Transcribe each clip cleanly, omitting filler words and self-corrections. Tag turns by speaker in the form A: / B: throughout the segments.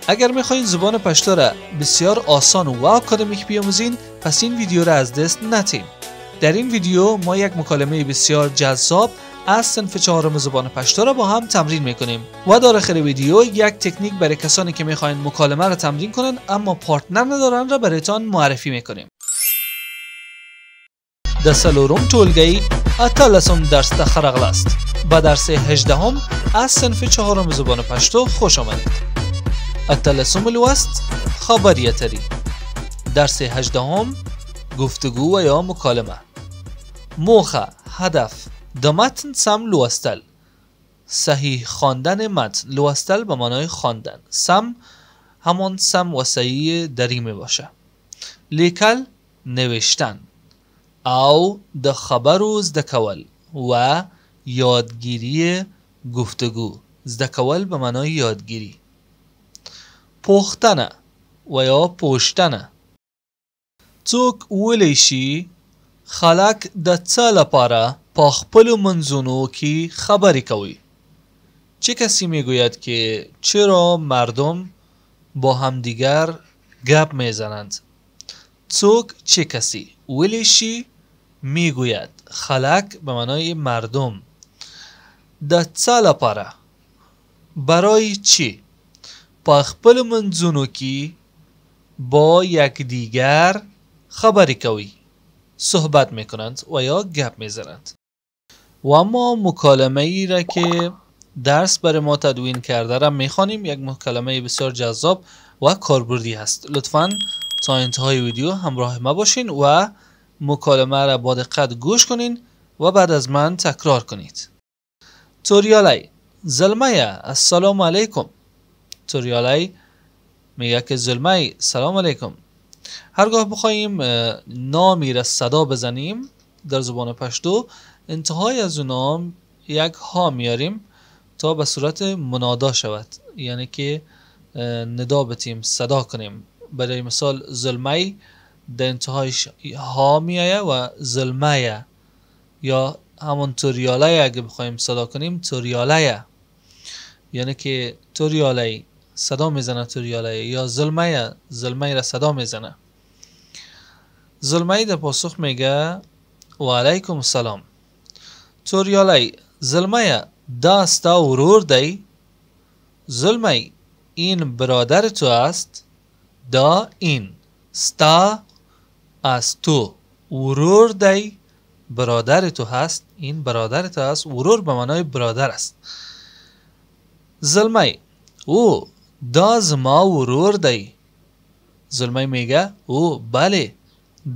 A: اگر میخواین زبان پشتو را بسیار آسان و آکادمیک بیاموزین، پس این ویدیو را از دست ندین. در این ویدیو ما یک مکالمه بسیار جذاب از صنف 4 زبان پشتو را با هم تمرین میکنیم و در آخر ویدیو یک تکنیک برای کسانی که میخواین مکالمه را تمرین کنن اما پارتنر ندارن را برایتان معرفی میکنیم. د سلورم ټولګي اتلسم درس ته ښه راغلاست. به درس 18 از صنف 4 زبان پشتو خوش آمدید. اتلسم لوست خبری اتری. درس 18 گفتگو و یا مکالمه. موخه، هدف، د متن سم لوستل. صحیح خواندن متن. لوستل به معنای خواندن. سم همان سم و صحیح دری می باشه. لیکل نوشتن. او د خبرو زده کول و یادگیری گفتگو. زده کول به معنای یادگیری. پوښتنه و یا پوښتنه. څوک ویلی شي خلک د څه لپاره په خپلو منځونو کې خبرې کوي؟ چه کسی میگوید که چرا مردم با همدیگر گپ میزنند؟ څوک چه کسی. ویلی شي میگوید. خلک به معنای مردم. د څه لپاره برای چی؟ په خپلو منځونو کې با یکدیگر خبرې کوي. صحبت میکنند و یا گپ میزنند. و اما مکالمه ای را که درس برای ما تدوین کرده را میخوانیم. یک مکالمه بسیار جذاب و کاربردی هست. لطفاً تا انتهای ویدیو همراه ما باشین و مکالمه را با دقت گوش کنین و بعد از من تکرار کنید. توریالی زلمه السلام علیکم. توریالی میگه که زلمه سلام علیکم. هرگاه بخوایم نامی را صدا بزنیم در زبان پشتو انتهای از اون نام یک ها میاریم تا به صورت منادا شود، یعنی که ندا بتیم، صدا کنیم. برای مثال زلمه در انتهایش ها میایه و زلمه، یا همون توریاله اگه بخوایم صدا کنیم توریاله، یعنی که توریاله صدا میزنه توریاله، یا زلمه را صدا میزنه. زلمه در پاسخ میگه و علیکم السلام. توریاله زلمه دا ستا ورور دی؟ زلمه این برادر تو است؟ دا این ستا از تو. ورور دی برادر تو هست. این برادر تو هست. ورور به معنای برادر است. زلمه او دا زما ورور دی. زلمه میگه او بله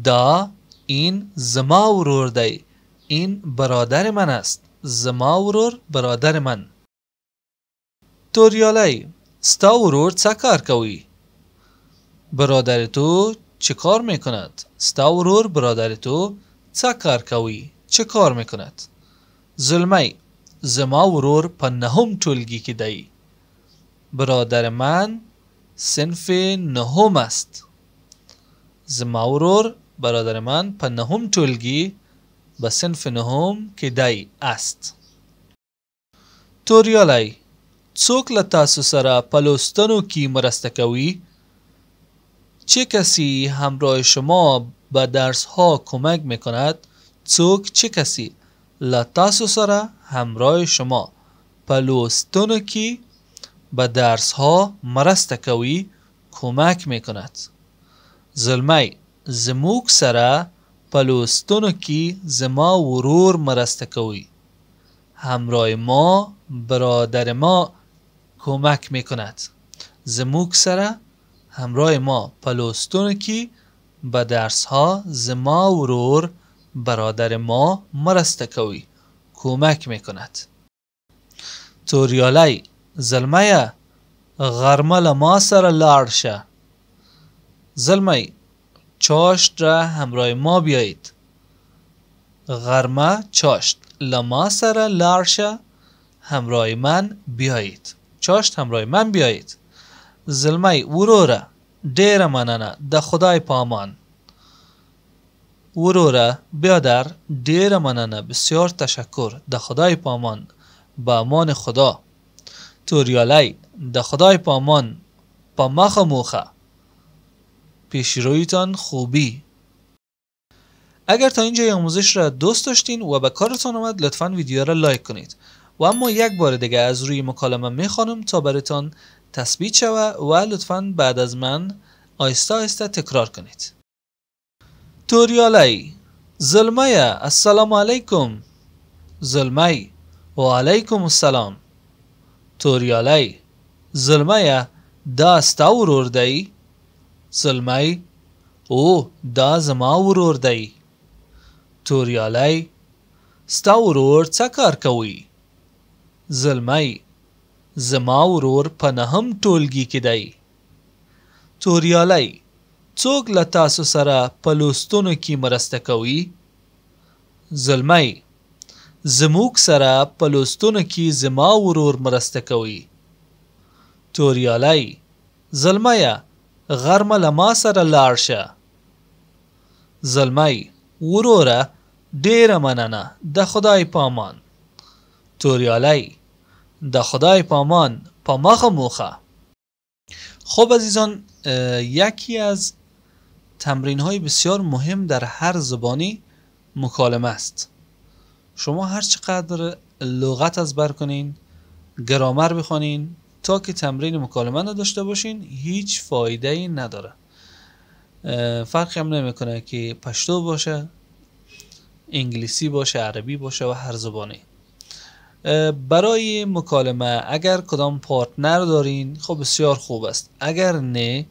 A: دا این زما ورور دی. این برادر من است. زما ورور برادر من. توریالی ستا ورور چه کار کوي؟ برادر تو چه کار میکند؟ ستا ورور برادر تو چه کار کوي؟ چه کار میکند؟ زلمه زما ورور په نهم ټولګي کې دی. برادر من صنف 9 است. زما ورور برادر من په نهم ټولګي به صنف 9 کې دی است. توریالی څوک له تاسو سره په لوستنو کې مرسته کوي؟ چه کسی همراه شما به درس ها کمک میکند؟ څوک چه کسی له تاسو سره همراه شما په لوستنو کې به درس ها مرسته کوي، کمک میکند؟ زلمه زموږ سره په لوستنو کې زما ورور مرسته کوي. همراه ما برادر ما کمک میکند. زموږ سره همراه ما په لوستنو کې به درس ها زما ورور برادر ما مرسته کوي، کمک میکند. توریالی زلمه غرمه له ما سره لاړ شه. زلمه چاشت را همراه ما بیایید. غرمه چاشت له ما سره لاړ شه. همراه من بیایید. چاشت همراه من بیایید. زلمه وروره ډیره مننه د خدای په امان. وروره بیادر ډیره مننه بسیار تشکر د خدای په امان. به امان خدا. توریالی د خدای په امان پا مخ موخه. پیشرویتان خوبی. اگر تا اینجای آموزش را دوست داشتین و به کارتان اومد لطفاً ویدیو را لایک کنید و اما یک بار دیگه از روی مکالمه میخوانم تا براتان تثبیت شود و لطفاً بعد از من آهسته آهسته تکرار کنید. توریالی زلمه السلام علیکم. زلمه و علیکم السلام. توریالی زلمه دا ستا ورور دی؟ زلمه او دا زما ورور دی. توریالی ستا ورور څه کار کوي؟ زلمه زما ورور په نهم ټولګي کې دی. توریالی څوک له تاسو سره په لوستونو کې مرسته کوي؟ زلمه زموږ سره په لوستونو کې زما ورور مرسته کوي. توریالی زلمه غرمه له ما سره لاړ شه. زلمه وروره ډیره مننه د خدای پامان. توریالی د خدای پامان په مخه موخه. خب عزیزان، یکی از تمرین های بسیار مهم در هر زبانی مکالمه است. شما هر چقدر لغت ازبر کنین، گرامر بخونین تا که تمرین مکالمه نداشته باشین هیچ فایده ای نداره. فرقی هم نمیکنه که پشتو باشه، انگلیسی باشه، عربی باشه و هر زبانی. برای مکالمه اگر کدام پارتنر دارین خب بسیار خوب است. اگر نه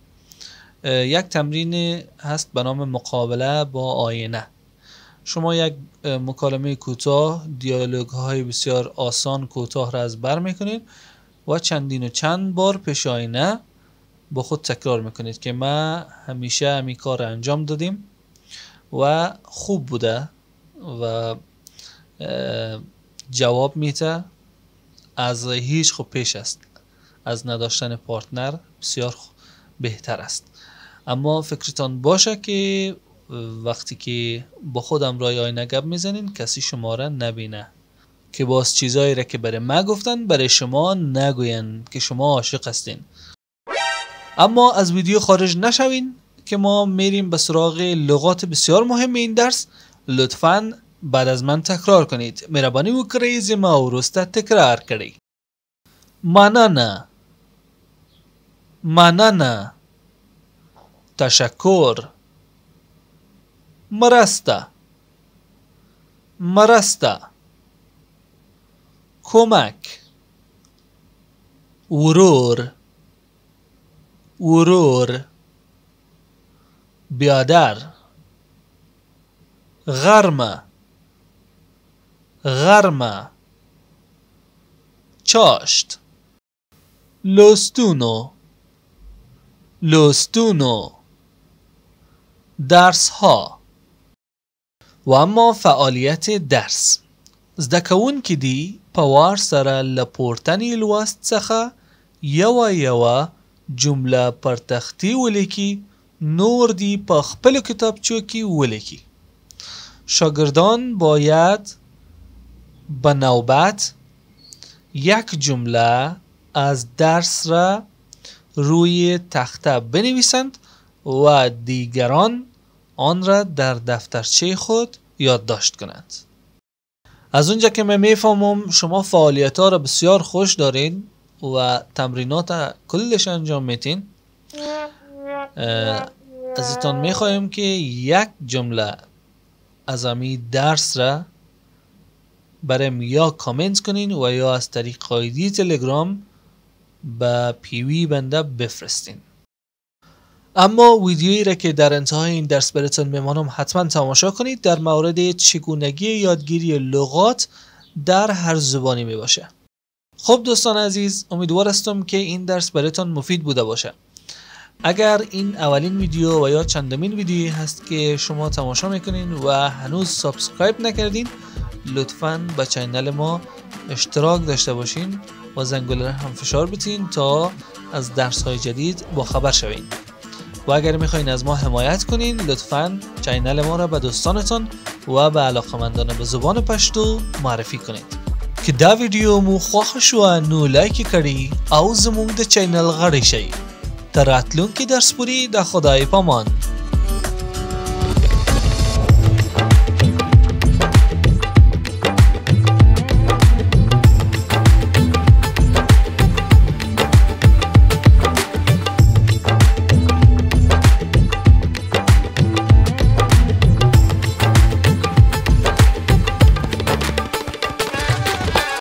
A: یک تمرین هست به نام مقابله با آینه. شما یک مکالمه کوتاه، دیالوگ های بسیار آسان کوتاه را ازبر میکنید و چندین و چند بار پیش آینه با خود تکرار میکنید که ما همیشه همین کار انجام دادیم و خوب بوده و جواب میده. از هیچ خوب پیش است، از نداشتن پارتنر بسیار بهتر است. اما فکرتان باشه که وقتی که با خودم رای آینه گپ میزنین کسی شما را نبینه که باز چیزایی را که برای ما گفتن برای شما نگوین که شما عاشق هستین. اما از ویدیو خارج نشوین که ما میریم به سراغ لغات بسیار مهم این درس. لطفاً بعد از من تکرار کنید. مهربانی وکړئ زما وروسته تکرار کړئ. مننه، مننه، تشکر، مرسته، مرسته، کمک، ورور، ورور، بیادر، غرمه، غرمه، چاشت، لوستونو، لوستونو، درس ها. و اما فعالیت درس. زده کوونکي دي په وار سره له پورتني لوست څخه یوه جمله پر تختې ولیکي، نور دی په خپلو کتابچو کې ولیکي. شاگردان باید به نوبت یک جمله از درس را روی تخته بنویسند و دیگران آن را در دفترچه خود یادداشت کنند. از اونجا که من میفهمم شما فعالیت ها را بسیار خوش دارین و تمرینات کلش انجام میتین، ازتان میخوایم که یک جمله از امی درس را برام یا کامنت کنین و یا از طریق قایدی تلگرام به پیوی بنده بفرستین. اما ویدیویی را که در انتهای این درس براتون میمانم حتما تماشا کنید. در مورد چگونگی یادگیری لغات در هر زبانی می باشه. خب دوستان عزیز، امیدوار هستم که این درس براتون مفید بوده باشه. اگر این اولین ویدیو و یا چندمین ویدیویی هست که شما تماشا میکنین و هنوز سابسکرایب نکردین، لطفاً با چینل ما اشتراک داشته باشین و زنگوله هم فشار بتین تا از درس های جدید با خبر شوین. و اگر میخواین از ما حمایت کنین لطفاً چینل ما را به دوستانتان و به علاقمندان به زبان پشتو معرفی کنید. که دا ویدیو مو خوښ شو نو لایک کړئ او زموږ د چینل غړي شئ. تر راتلونکي درس پورې د خدای پامان.